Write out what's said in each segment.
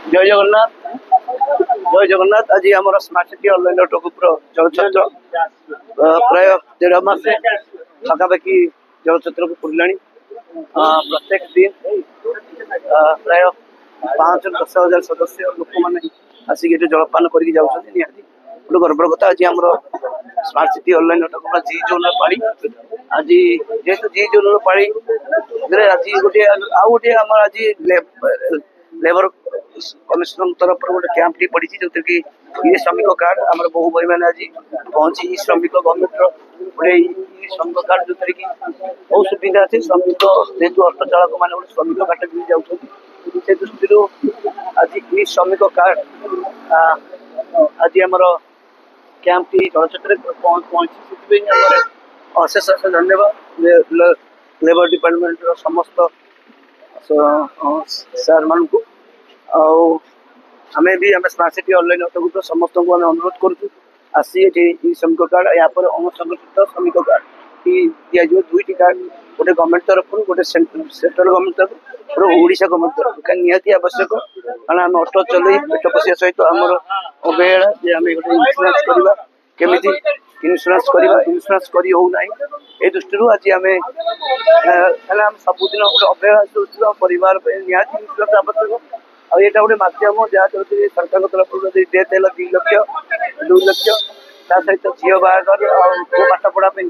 जय जगन्नाथ जय जगन्नाथ। आज आम स्मार्ट सिटी ऑनलाइन टोकुपुर जलछत्र प्राय 1.5 मास पाखापाखि जलछत्र को पुरला। प्रत्येक दिन प्राय 5-10 हजार सदस्य लोक मैंने आसिक जलपान करके जाऊँगी। गोटे गर्वर कथा आज आम स्मार्ट सिटी ऑनलाइन टोकुपुर जी जोन पाड़ी आज जेहेतु जी जोन पाड़ी आज गोटे आम आज लेबर कमिशन तरफ गोटे कैंप टी पड़ी जो कि ये श्रमिक कार्ड आम बहु भाई मैंने आज पहुंची श्रमिक गवर्नमेंट गोटे श्रमिक कार्ड जो कि बहुत सुविधा अच्छे श्रमिक जेहतु ऑटो चालक मैंने गोटे श्रमिक कार्ड भी जाऊँ से दृष्टि आज ये श्रमिक कार्ड आज आम कैंप टी जलछत्र पहुंची अशेष अशेष धन्यवाद लेबर डिपार्टमेंट समस्त सर मान को आम स्मार्ट सिटी ऑनलाइन टोकुपुर समस्त को अनुरोध करूँ आसी श्रमिक कार्ड या असंगठित श्रमिक कार्ड दि जाए 2टी कार्ड गोटे गवर्नमेंट तरफ गोटे सेंट्रल गवर्नमेंट तरफ ओडिशा गवर्नमेंट तरफ निहाती आवश्यक कारण आम ऑटो चल पेट पोषिया सहित आमर अवहेला जे आम गोटे इन्शुरांस करवा केमी इन्शुरांस करवा इन्शुरांस करी हो ना ये दृष्टि आज आम सबुदिन गोटे अवहेला दृष्टि परिवार निहाती इन्शुरांस आवश्यक और यहाँ गोटे मध्यम जहाँ सरकार तरफ डेथ है 2 लक्ष 2 लक्ष ता सहित झील बाहर और पाठ पढ़ापी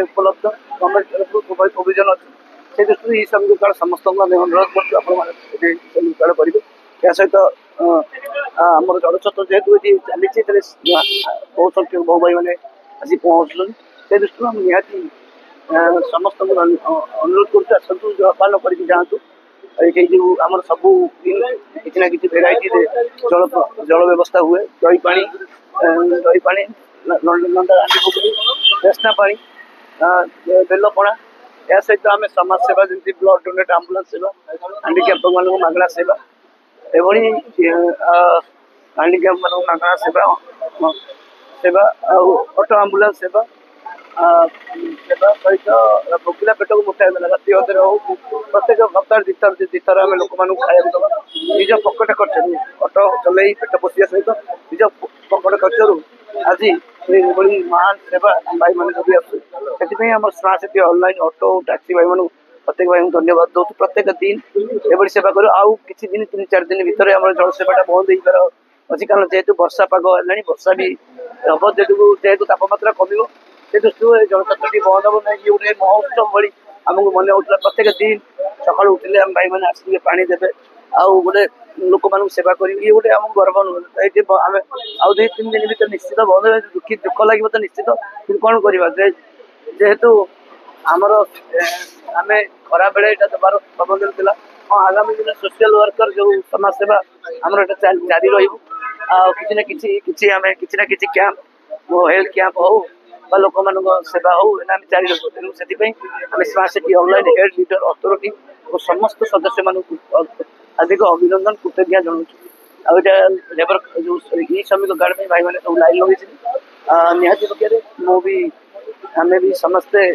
उपलब्ध गवर्नमेंट तरफ प्रोविजन अच्छे से दृष्टि ये श्रमिक कार्ड समस्त अनुरोध कर कार्ड करेंगे या सहित आम जलछत्र जेहेतु चली बहुत संख्यक बहु भाई मैंने आसी पहुँचल से दृष्टि आम निहाती समस्त अनुरोध करूँ जलपान करके जातु ये जो आम सब किसी ना कि भेराइटी जल जल व्यवस्था हुए दही पानी लंडा रेस्ना पानी बेलपणा या सहित आम समाज सेवा जमी ब्लड डोनेट आंबुलांस सेवा हैंडिकैप मान मागणा सेवा एभली हैंडिकैप मान मागणा सेवा सेवा ऑटो आंबुलांस सेवा सेवा सहित भोकिला पेट को मुठाई देना राति अधर हो प्रत्येक सप्ताह 2 थर आम लोक मान खाया दवा निज पकेट खर्च ऑटो चल पेट पोषिया सहित निज पकेट खर्च आज ये महान सेवा भाई मैंने भी आसपाई आम smart city online auto taxi भाई मान प्रत्येक भाई धन्यवाद दो प्रत्येक दिन ये सेवा कर आउ कि दिन 3-4 दिन भितर आम जल सेवाटा बंद हो पार अच्छी कारण जेहेतु वर्षा पाग है वर्षा भी हम जेहेतु तापमात्रा कम से दृष्टि जलछत्र बंद हम ना ये गोटे महोत्सव भाई आमको मन होता प्रत्येक दिन सकाल उठिले आम भाई मैंने आसिक पानी देवे आउ गोटे लोक मान सेवा कर ये गोटे आम गर्व नुहे आम आउ 2-3 दिन भर निश्चित बंद दुख लगे तो निश्चित कि कौन करवा जेहेतु आमर आम खरा बेले यहाँ देवार प्रबंधन थी हाँ आगामी दिन सोशल वर्कर जो समाज सेवा आमर जारी रही किसी आम कि कैंप हेल्थ कैंप हो लोक मान सेवा हो जारी रखो तेणु से smart city online head leader authority और समस्त सदस्य मान अधिक अभिनंदन कृतज्ञता जनाऊँ लेबर जो ई श्रमिक कार्ड में भाई मैंने सब लाइन लगे निहाती पक्षे मुझे आम भी समस्ते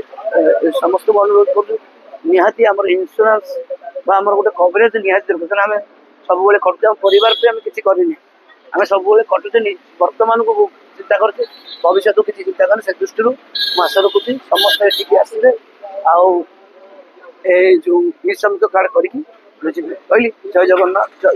समस्त को अनुरोध कर निहाती आम इन्शुरांस आम गोटे कवरेज निहाती दरकार आम सब खटुचे परिवार पे आम किसी करनी आम सब खटुचे वर्तमान को चिंता करते भविष्य को किसी चिंता कर से दृष्टि आशा रखुची समस्त एटिकी आसवे आउ जो ई श्रमिक कार्ड करी कहली जय जगन्नाथ जय।